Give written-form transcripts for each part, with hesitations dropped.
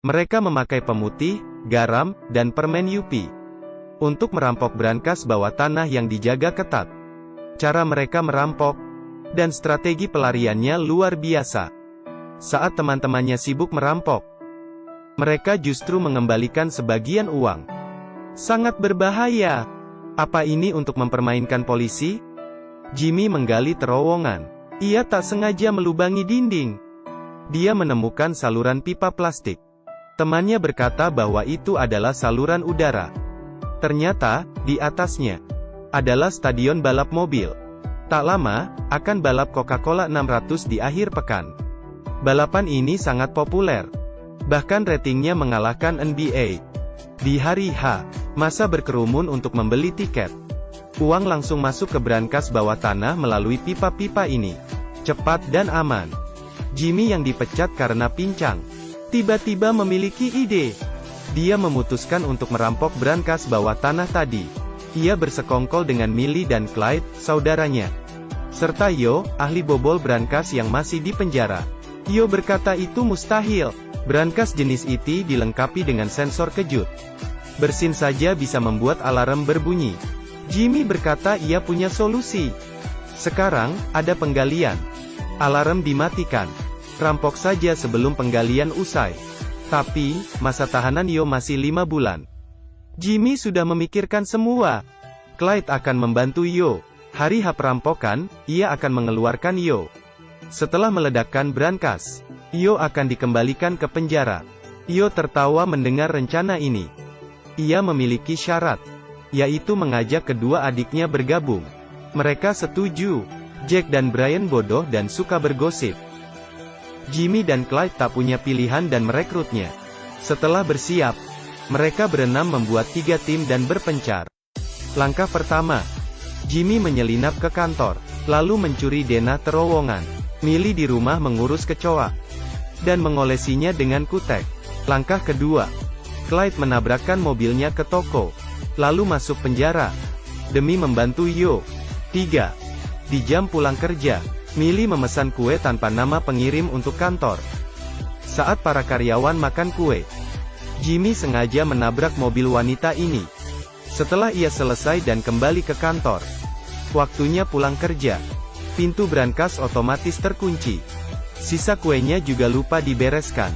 Mereka memakai pemutih, garam, dan permen Yupi untuk merampok brankas bawah tanah yang dijaga ketat. Cara mereka merampok dan strategi pelariannya luar biasa. Saat teman-temannya sibuk merampok, mereka justru mengembalikan sebagian uang. Sangat berbahaya. Apa ini untuk mempermainkan polisi? Jimmy menggali terowongan. Ia tak sengaja melubangi dinding. Dia menemukan saluran pipa plastik. Temannya berkata bahwa itu adalah saluran udara. Ternyata, di atasnya adalah stadion balap mobil. Tak lama, akan balap Coca-Cola 600 di akhir pekan. Balapan ini sangat populer. Bahkan ratingnya mengalahkan NBA. Di hari H, massa berkerumun untuk membeli tiket. Uang langsung masuk ke brankas bawah tanah melalui pipa-pipa ini. Cepat dan aman. Jimmy yang dipecat karena pincang, tiba-tiba memiliki ide. Dia memutuskan untuk merampok brankas bawah tanah tadi. Ia bersekongkol dengan Millie dan Clyde, saudaranya, serta Yo, ahli bobol brankas yang masih di penjara. Yo berkata itu mustahil. Brankas jenis IT dilengkapi dengan sensor kejut. Bersin saja bisa membuat alarm berbunyi. Jimmy berkata ia punya solusi. Sekarang, ada penggalian. Alarm dimatikan. Rampok saja sebelum penggalian usai. Tapi, masa tahanan Yo masih 5 bulan. Jimmy sudah memikirkan semua. Clyde akan membantu Yo. Hari H perampokan, ia akan mengeluarkan Yo. Setelah meledakkan brankas, Yo akan dikembalikan ke penjara. Yo tertawa mendengar rencana ini. Ia memiliki syarat, yaitu mengajak kedua adiknya bergabung. Mereka setuju. Jack dan Brian bodoh dan suka bergosip. Jimmy dan Clyde tak punya pilihan dan merekrutnya. Setelah bersiap, mereka berenam membuat 3 tim dan berpencar. Langkah pertama, Jimmy menyelinap ke kantor, lalu mencuri denah terowongan. Millie di rumah mengurus kecoa dan mengolesinya dengan kutek. Langkah kedua, Clyde menabrakkan mobilnya ke toko, lalu masuk penjara demi membantu Yo. 3. Di jam pulang kerja, Millie memesan kue tanpa nama pengirim untuk kantor. Saat para karyawan makan kue, Jimmy sengaja menabrak mobil wanita ini. Setelah ia selesai dan kembali ke kantor, waktunya pulang kerja. Pintu brankas otomatis terkunci. Sisa kuenya juga lupa dibereskan.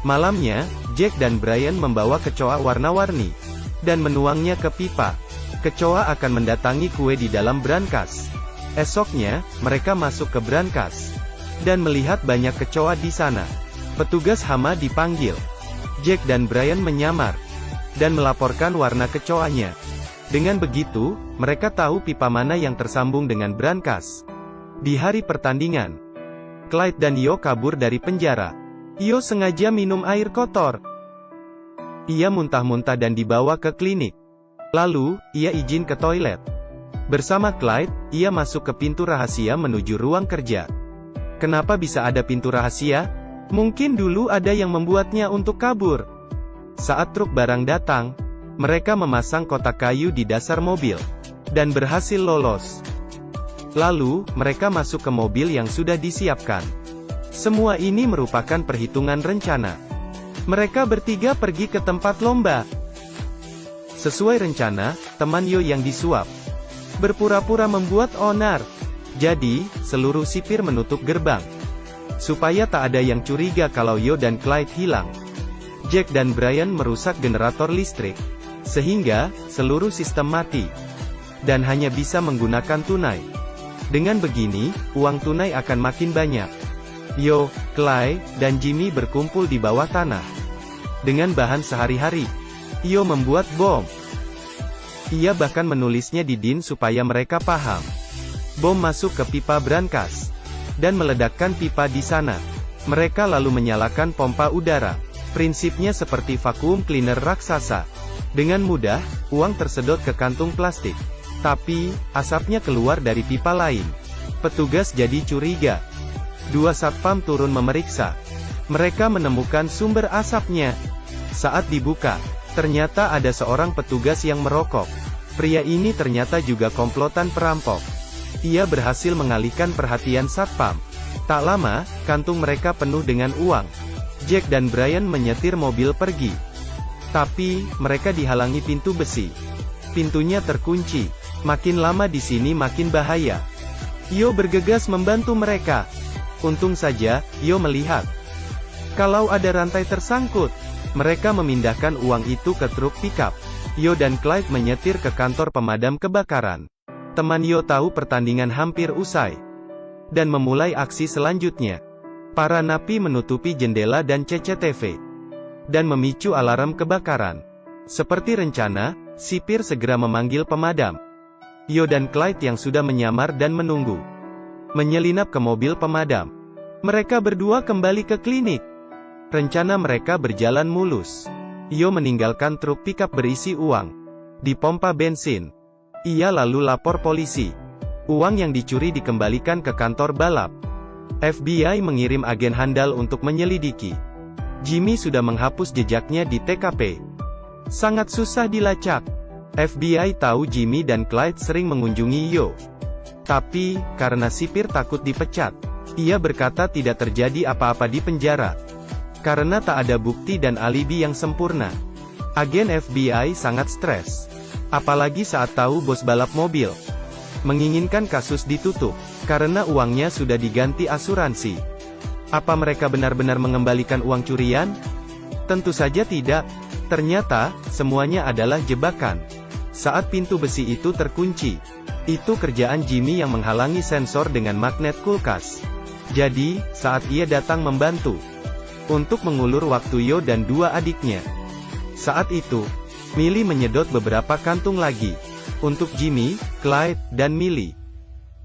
Malamnya, Jack dan Brian membawa kecoa warna-warni dan menuangnya ke pipa. Kecoa akan mendatangi kue di dalam brankas. Esoknya, mereka masuk ke brankas dan melihat banyak kecoa di sana. Petugas hama dipanggil. Jack dan Brian menyamar dan melaporkan warna kecoanya. Dengan begitu, mereka tahu pipa mana yang tersambung dengan brankas. Di hari pertandingan, Clyde dan Yo kabur dari penjara. Yo sengaja minum air kotor. Ia muntah-muntah dan dibawa ke klinik. Lalu, ia izin ke toilet. Bersama Clyde, ia masuk ke pintu rahasia menuju ruang kerja. Kenapa bisa ada pintu rahasia? Mungkin dulu ada yang membuatnya untuk kabur. Saat truk barang datang, mereka memasang kotak kayu di dasar mobil dan berhasil lolos. Lalu, mereka masuk ke mobil yang sudah disiapkan. Semua ini merupakan perhitungan rencana. Mereka bertiga pergi ke tempat lomba. Sesuai rencana, teman Yo yang disuap berpura-pura membuat onar. Jadi, seluruh sipir menutup gerbang supaya tak ada yang curiga kalau Yo dan Clyde hilang. Jack dan Brian merusak generator listrik sehingga seluruh sistem mati dan hanya bisa menggunakan tunai. Dengan begini, uang tunai akan makin banyak. Yo, Clyde, dan Jimmy berkumpul di bawah tanah dengan bahan sehari-hari. Yo membuat bom. Ia bahkan menulisnya di din supaya mereka paham. Bom masuk ke pipa brankas dan meledakkan pipa di sana. Mereka lalu menyalakan pompa udara. Prinsipnya seperti vacuum cleaner raksasa. Dengan mudah, uang tersedot ke kantung plastik. Tapi, asapnya keluar dari pipa lain. Petugas jadi curiga. 2 satpam turun memeriksa. Mereka menemukan sumber asapnya. Saat dibuka, ternyata ada seorang petugas yang merokok. Pria ini ternyata juga komplotan perampok. Ia berhasil mengalihkan perhatian satpam. Tak lama, kantung mereka penuh dengan uang. Jack dan Brian menyetir mobil pergi. Tapi, mereka dihalangi pintu besi. Pintunya terkunci. Makin lama di sini makin bahaya. Yo bergegas membantu mereka. Untung saja, Yo melihat kalau ada rantai tersangkut. Mereka memindahkan uang itu ke truk pickup. Yo dan Clyde menyetir ke kantor pemadam kebakaran. Teman Yo tahu pertandingan hampir usai dan memulai aksi selanjutnya. Para napi menutupi jendela dan CCTV dan memicu alarm kebakaran. Seperti rencana, sipir segera memanggil pemadam. Yo dan Clyde yang sudah menyamar dan menunggu menyelinap ke mobil pemadam. Mereka berdua kembali ke klinik. Rencana mereka berjalan mulus. Yo meninggalkan truk pickup berisi uang di pompa bensin. Ia lalu lapor polisi. Uang yang dicuri dikembalikan ke kantor balap. FBI mengirim agen handal untuk menyelidiki. Jimmy sudah menghapus jejaknya di TKP. Sangat susah dilacak. FBI tahu Jimmy dan Clyde sering mengunjungi Yo. Tapi, karena sipir takut dipecat, ia berkata tidak terjadi apa-apa di penjara. Karena tak ada bukti dan alibi yang sempurna. Agen FBI sangat stres. Apalagi saat tahu bos balap mobil menginginkan kasus ditutup, karena uangnya sudah diganti asuransi. Apa mereka benar-benar mengembalikan uang curian? Tentu saja tidak. Ternyata, semuanya adalah jebakan. Saat pintu besi itu terkunci, itu kerjaan Jimmy yang menghalangi sensor dengan magnet kulkas. Jadi, saat ia datang membantu untuk mengulur waktu Yo dan dua adiknya. Saat itu, Millie menyedot beberapa kantung lagi untuk Jimmy, Clyde, dan Millie.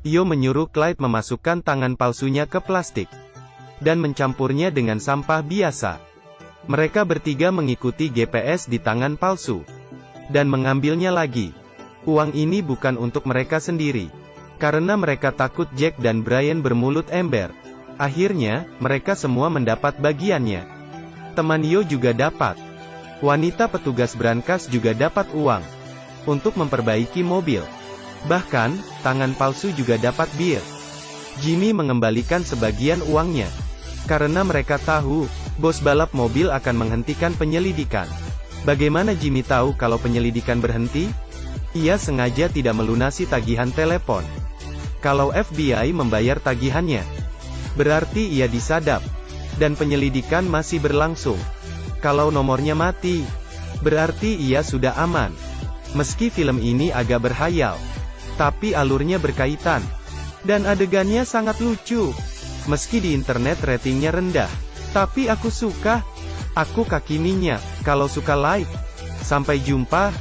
Yo menyuruh Clyde memasukkan tangan palsunya ke plastik dan mencampurnya dengan sampah biasa. Mereka bertiga mengikuti GPS di tangan palsu dan mengambilnya lagi. Uang ini bukan untuk mereka sendiri, karena mereka takut Jack dan Brian bermulut ember. Akhirnya, mereka semua mendapat bagiannya. Teman Yo juga dapat. Wanita petugas brankas juga dapat uang untuk memperbaiki mobil. Bahkan, tangan palsu juga dapat bir. Jimmy mengembalikan sebagian uangnya, karena mereka tahu, bos balap mobil akan menghentikan penyelidikan. Bagaimana Jimmy tahu kalau penyelidikan berhenti? Ia sengaja tidak melunasi tagihan telepon. Kalau FBI membayar tagihannya, berarti ia disadap, dan penyelidikan masih berlangsung. Kalau nomornya mati, berarti ia sudah aman. Meski film ini agak berhayal, tapi alurnya berkaitan, dan adegannya sangat lucu. Meski di internet ratingnya rendah, tapi aku suka. Aku Kaki Minyak. Kalau suka like. Sampai jumpa.